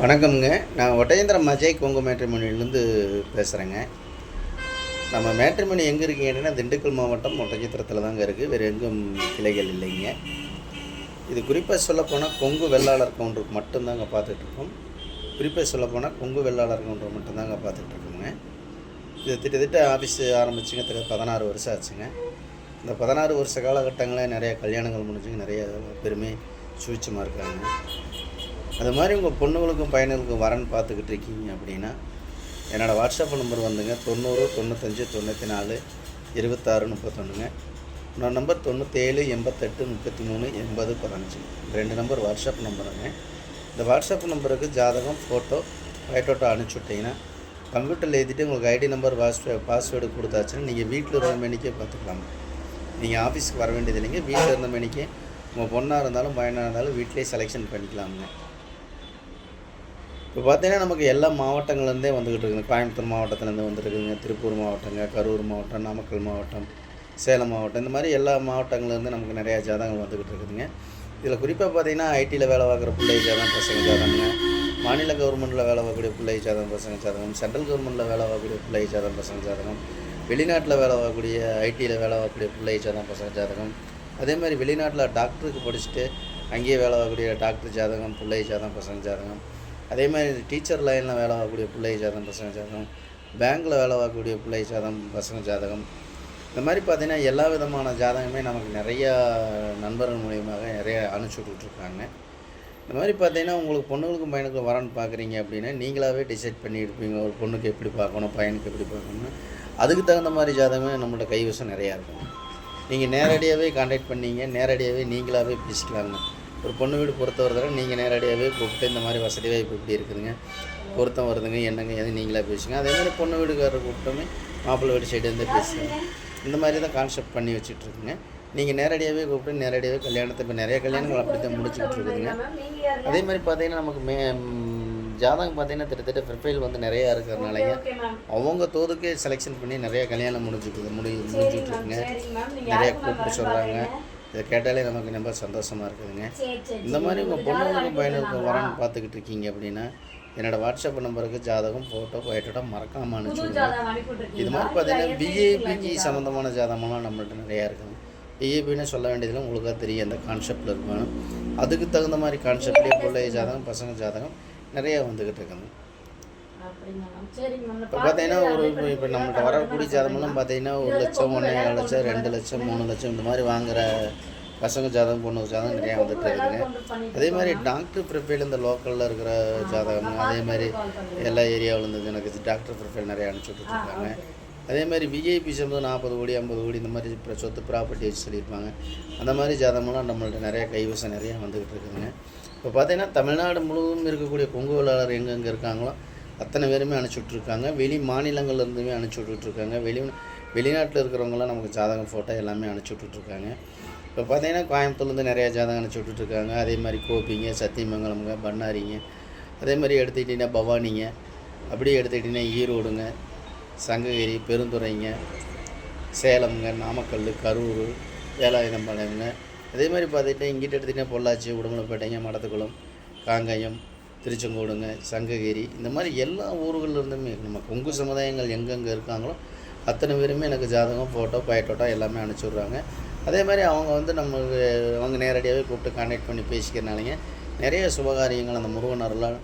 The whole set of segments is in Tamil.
வணக்கம்ங்க. நான் ஒட்டயந்திரம் அஜய் கொங்கு மேட்ரிமோனியிலேருந்து பேசுகிறேங்க. நம்ம மேட்ரிமோனி எங்கே இருக்கீங்கன்னா திண்டுக்கல் மாவட்டம் ஒட்டஞ்சத்திரத்தில் தாங்க இருக்குது. வேறு எங்கும் கிளைகள் இல்லைங்க. இது குறிப்பாக சொல்லப்போனால் கொங்கு வெள்ளாளர் கவுண்டருக்கு மட்டும்தாங்க பார்த்துட்ருக்கோம். குறிப்பாக சொல்லப்போனால் கொங்கு வெள்ளாளர் கவுண்டர் மட்டும்தாங்க பார்த்துட்ருக்கோங்க. இது திட்டத்திட்ட ஆஃபீஸ் ஆரம்பிச்சுங்க 16 வருஷம் ஆச்சுங்க. இந்த 16 வருஷ காலகட்டங்களில் நிறையா கல்யாணங்கள் முடிஞ்சுங்க, நிறைய பெருமை சுவிச்சமாக இருக்காங்க. அது மாதிரி உங்கள் பொண்ணுங்களுக்கும் பையனுக்கும் வரன்னு பார்த்துக்கிட்டு இருக்கீங்க அப்படின்னா என்னோடய வாட்ஸ்அப் நம்பர் வந்துங்க 90 95 94 26 31ங்க. இன்னொரு நம்பர் 97 88 33 80 15. 2 number WhatsApp நம்பருங்க. இந்த வாட்ஸ்அப் நம்பருக்கு ஜாதகம், ஃபோட்டோ, பயோடேட்டா அனுப்பிச்சி விட்டிங்கன்னா கம்ப்யூட்டரில் எழுதிட்டு உங்களுக்கு ஐடி நம்பர் பாஸ்வேர்டு கொடுத்தாச்சுன்னா நீங்கள் வீட்டில் இருந்த மணிக்கே பார்த்துக்கலாம். நீங்கள் ஆஃபீஸுக்கு வர வேண்டியது இல்லைங்க. வீட்டில் இருந்த மணிக்கே உங்கள் பொண்ணாக இருந்தாலும் பையனாக இருந்தாலும் வீட்டிலே செலெக்ஷன் பண்ணிக்கலாமுங்க. இப்போ பார்த்தீங்கன்னா நமக்கு எல்லா மாவட்டங்கள்லேருந்தே வந்துக்கிட்டு இருக்குங்க. கோயம்புத்தூர் மாவட்டத்துலேருந்து வந்துருக்குங்க, திருப்பூர் மாவட்டங்க, கரூர் மாவட்டம், நாமக்கல் மாவட்டம், சேலம் மாவட்டம், இந்த மாதிரி எல்லா மாவட்டங்கள்லேருந்து நமக்கு நிறையா ஜாதகங்கள் வந்துக்கிட்டு இருக்குதுங்க. இதில் குறிப்பாக பார்த்தீங்கன்னா ஐடியில் வேலை பார்க்குற பிள்ளை ஜாதகம், பசங்க ஜாதகங்க, மாநில கவர்மெண்ட்டில் வேலை பார்க்கக்கூடிய பிள்ளை ஜாதகம், பசங்க ஜாதகம், சென்ட்ரல் கவர்மெண்ட்டில் வேலை பார்க்கக்கூடிய பிள்ளை ஜாதகம், பசங்க ஜாதகம், வெளிநாட்டில் வேலை பார்க்கக்கூடிய ஐடியில் வேலை பார்க்கக்கூடிய பிள்ளை ஜாதகம், பசங்க ஜாதகம், அதே மாதிரி வெளிநாட்டில் டாக்டருக்கு படிச்சுட்டு அங்கேயே வேலை பார்க்கக்கூடிய டாக்டர் ஜாதகம், பிள்ளை ஜாதகம், பசங்க ஜாதகம், அதே மாதிரி டீச்சர் லைனில் வேலை பார்க்கக்கூடிய பிள்ளை ஜாதகம், பசங்க ஜாதகம், பேங்க்கில் வேலை பார்க்கக்கூடிய பிள்ளை ஜாதகம், பசங்க ஜாதகம், இந்த மாதிரி பார்த்திங்கன்னா எல்லா விதமான ஜாதகமே நமக்கு நிறையா நண்பர்கள் மூலியமாக நிறைய அனுப்பிச்சி விட்டுட்ருக்காங்க. இந்த மாதிரி பார்த்திங்கன்னா உங்களுக்கு பொண்ணுங்களுக்கும் பையனுக்கும் வரன்னு பார்க்குறீங்க அப்படின்னா நீங்களாகவே டிசைட் பண்ணி எடுப்பீங்க. ஒரு பொண்ணுக்கு எப்படி பார்க்கணும், பையனுக்கு எப்படி பார்க்கணும்னு அதுக்கு தகுந்த மாதிரி ஜாதகமே நம்மளோட கைவசம் நிறையா இருக்கும். நீங்கள் நேரடியாகவே கான்டாக்ட் பண்ணிங்க, நேரடியாகவே நீங்களாகவே பேசிக்கலாங்க. ஒரு பொண்ணு வீடு பொறுத்த வரதோட நீங்கள் நேரடியாகவே கூப்பிட்டு இந்த மாதிரி வசதி வாய்ப்பு இப்படி இருக்குதுங்க, பொருத்தம் வருதுங்க, என்னங்க எது நீங்களாக பேசுங்க. அதே மாதிரி பொண்ணு வீடுக்காரர் கூப்பிட்டோமே மாப்பிள்ளை வீடு சைடு பேசுங்க. இந்த மாதிரி தான் கான்செப்ட் பண்ணி வச்சுட்ருக்குங்க. நீங்கள் நேரடியாகவே கூப்பிட்டு நேரடியாகவே கல்யாணத்தை இப்போ நிறைய கல்யாணங்கள் அப்படி தான் முடிச்சுக்கிட்டு இருக்குதுங்க. அதே மாதிரி பார்த்தீங்கன்னா நமக்கு ஜாதகம் பார்த்தீங்கன்னா கிட்டத்தட்ட ப்ரொஃபைல் வந்து நிறையா இருக்கிறதுனாலங்க அவங்க தோதுக்கே செலெக்ஷன் பண்ணி நிறையா கல்யாணம் முடிஞ்சுக்கிட்டு இருக்குங்க. நிறையா கூப்பிட்டு சொல்கிறாங்க. இதை கேட்டாலே நமக்கு ரொம்ப சந்தோஷமாக இருக்குதுங்க. இந்த மாதிரி உங்கள் பொண்ணுங்களுக்கும் பையனுக்கும் வரன்னு பார்த்துக்கிட்டு இருக்கீங்க அப்படின்னா என்னோடய வாட்ஸ்அப் நம்பருக்கு ஜாதகம், ஃபோட்டோ, பயோடேட்டா மறக்காமல் அனுப்பிச்சுடுங்க. இது மாதிரி பார்த்தீங்கன்னா பிஏபிக்கு சம்மந்தமான ஜாதகமெல்லாம் நம்மள்ட்ட நிறையா இருக்குங்க. பிஏபின்னு சொல்ல வேண்டியதில் உங்களுக்காக தெரியும் அந்த கான்செப்டில் இருக்கணும். அதுக்கு தகுந்த மாதிரி கான்செப்ட்லேயே பிள்ளை ஜாதகம், பசங்க ஜாதகம் நிறையா வந்துக்கிட்டு இருக்குங்க. இப்போ பார்த்தீங்கன்னா இப்போ நம்மள்ட்ட வரக்கூடிய ஜாதகமெல்லாம் பார்த்தீங்கன்னா 1 லட்சம், 1.5 லட்சம், 2 லட்சம், 3 லட்சம் இந்த மாதிரி வாங்குகிற பசங்க ஜாதகம், பொண்ணு ஜாதகம் நிறையா வந்துட்டு இருக்குதுங்க. அதே மாதிரி டாக்டர் ப்ரொஃபைல் இந்த லோக்கலில் இருக்கிற ஜாதகம், அதே மாதிரி எல்லா ஏரியாவில் இருந்து எனக்கு டாக்டர் ப்ரொஃபைல் நிறையா அனுப்பிச்சி விட்டுருக்காங்க. அதே மாதிரி விஐபி சம்பந்தம் 40 கோடி 50 கோடி இந்த மாதிரி சொத்து ப்ராப்பர்ட்டி வச்சு சொல்லியிருப்பாங்க. அந்த மாதிரி ஜாதகமெல்லாம் நம்மள்ட்ட நிறையா கைவசம் நிறையா வந்துக்கிட்டு இருக்குதுங்க. இப்போ பார்த்தீங்கன்னா தமிழ்நாடு முழுவதும் இருக்கக்கூடிய கொங்கு வேளாளர் எங்கெங்கே இருக்காங்களோ அத்தனை பேருமே அனுப்பிச்சுட்ருக்காங்க. வெளி மாநிலங்கள்லேருந்துமே அனுப்பிச்சி விட்டுட்ருக்காங்க. வெளிநாட்டில் இருக்கிறவங்களாம் நமக்கு ஜாதகம், ஃபோட்டோ எல்லாமே அனுப்பிச்சி விட்டுட்ருக்காங்க. இப்போ பார்த்தீங்கன்னா கோயம்புத்தூர்லேருந்து நிறையா ஜாதகம் அனுப்பிச்சி விட்டுட்ருக்காங்க. அதே மாதிரி கோபிங்க, சத்தியமங்கலம்ங்க, பண்ணாரிங்க, அதே மாதிரி எடுத்துக்கிட்டிங்கன்னா பவானிங்க, அப்படியே எடுத்துக்கிட்டிங்கன்னா ஈரோடுங்க, சங்ககிரி, பெருந்துறைங்க, சேலம்ங்க, நாமக்கல், கரூர், வேலாயுதம்பாளையம்ங்க, அதே மாதிரி பார்த்துக்கிட்டா இங்கிட்ட எடுத்துக்கிட்டிங்கன்னா பொள்ளாச்சி, உடுமலைப்பேட்டைங்க, மடத்துக்குளம், காங்கயம், திருச்செங்கோடுங்க, சங்ககிரி, இந்த மாதிரி எல்லா ஊர்கள்லேருந்துமே நம்ம கொங்கு சமுதாயங்கள் எங்கெங்கே இருக்காங்களோ அத்தனை பேருமே எனக்கு ஜாதகம், ஃபோட்டோ, பயோடேட்டா எல்லாமே அனுப்பிச்சி விட்றாங்க. அதே மாதிரி அவங்க வந்து அவங்க நேரடியாகவே கூப்பிட்டு கான்டாக்ட் பண்ணி பேசிக்கிறனாலேங்க நிறைய சுபகாரியங்கள் அந்த முருகனரெலாம்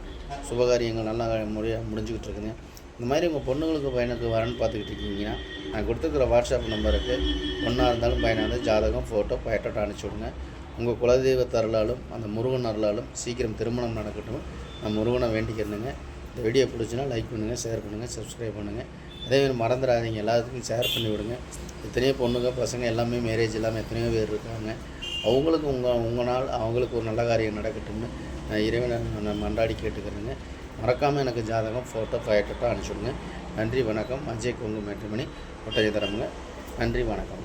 சுபகாரியங்கள் நல்லா முறையாக முடிஞ்சுக்கிட்டு இருக்குங்க. இந்த மாதிரி உங்கள் பொண்ணுங்களுக்கு பையனுக்கு வரன்னு பார்த்துக்கிட்டு இருக்கீங்கன்னா நான் கொடுத்துருக்குற வாட்ஸ்அப் நம்பருக்கு பொண்ணாக இருந்தாலும் பையனாக இருந்தாலும் ஜாதகம், ஃபோட்டோ, பயோடேட்டா அனுப்பிச்சி விடுங்க. உங்கள் குலதெய்வத்து அருளாலும் அந்த முருகன் அருளாலும் சீக்கிரம் திருமணம் நடக்கட்டும் நான் முருகனை வேண்டிக்கிறேனுங்க. இந்த வீடியோ பிடிச்சினா லைக் பண்ணுங்கள், ஷேர் பண்ணுங்கள், சப்ஸ்கிரைப் பண்ணுங்கள். அதேமாதிரி மறந்துடாதீங்க, எல்லாத்துக்கும் ஷேர் பண்ணி விடுங்க. எத்தனையோ பொண்ணுங்க பசங்க எல்லாமே மேரேஜ் இல்லாமல் எத்தனையோ பேர் இருக்காங்க. அவங்களுக்கு உங்களால் அவங்களுக்கு ஒரு நல்ல காரியம் நடக்கட்டும்னு நான் இறைவனை நான் மன்றாடி கேட்டுக்கிறேங்க. மறக்காமல் எனக்கு ஜாதகம், ஃபோட்டோ, பயோடேட்டா அனுப்பிச்சுடுங்க. நன்றி, வணக்கம். அஜய் கொங்கு மேட்ரிமோனி ஒட்டஞ்சத்திரமுங்க. நன்றி, வணக்கம்.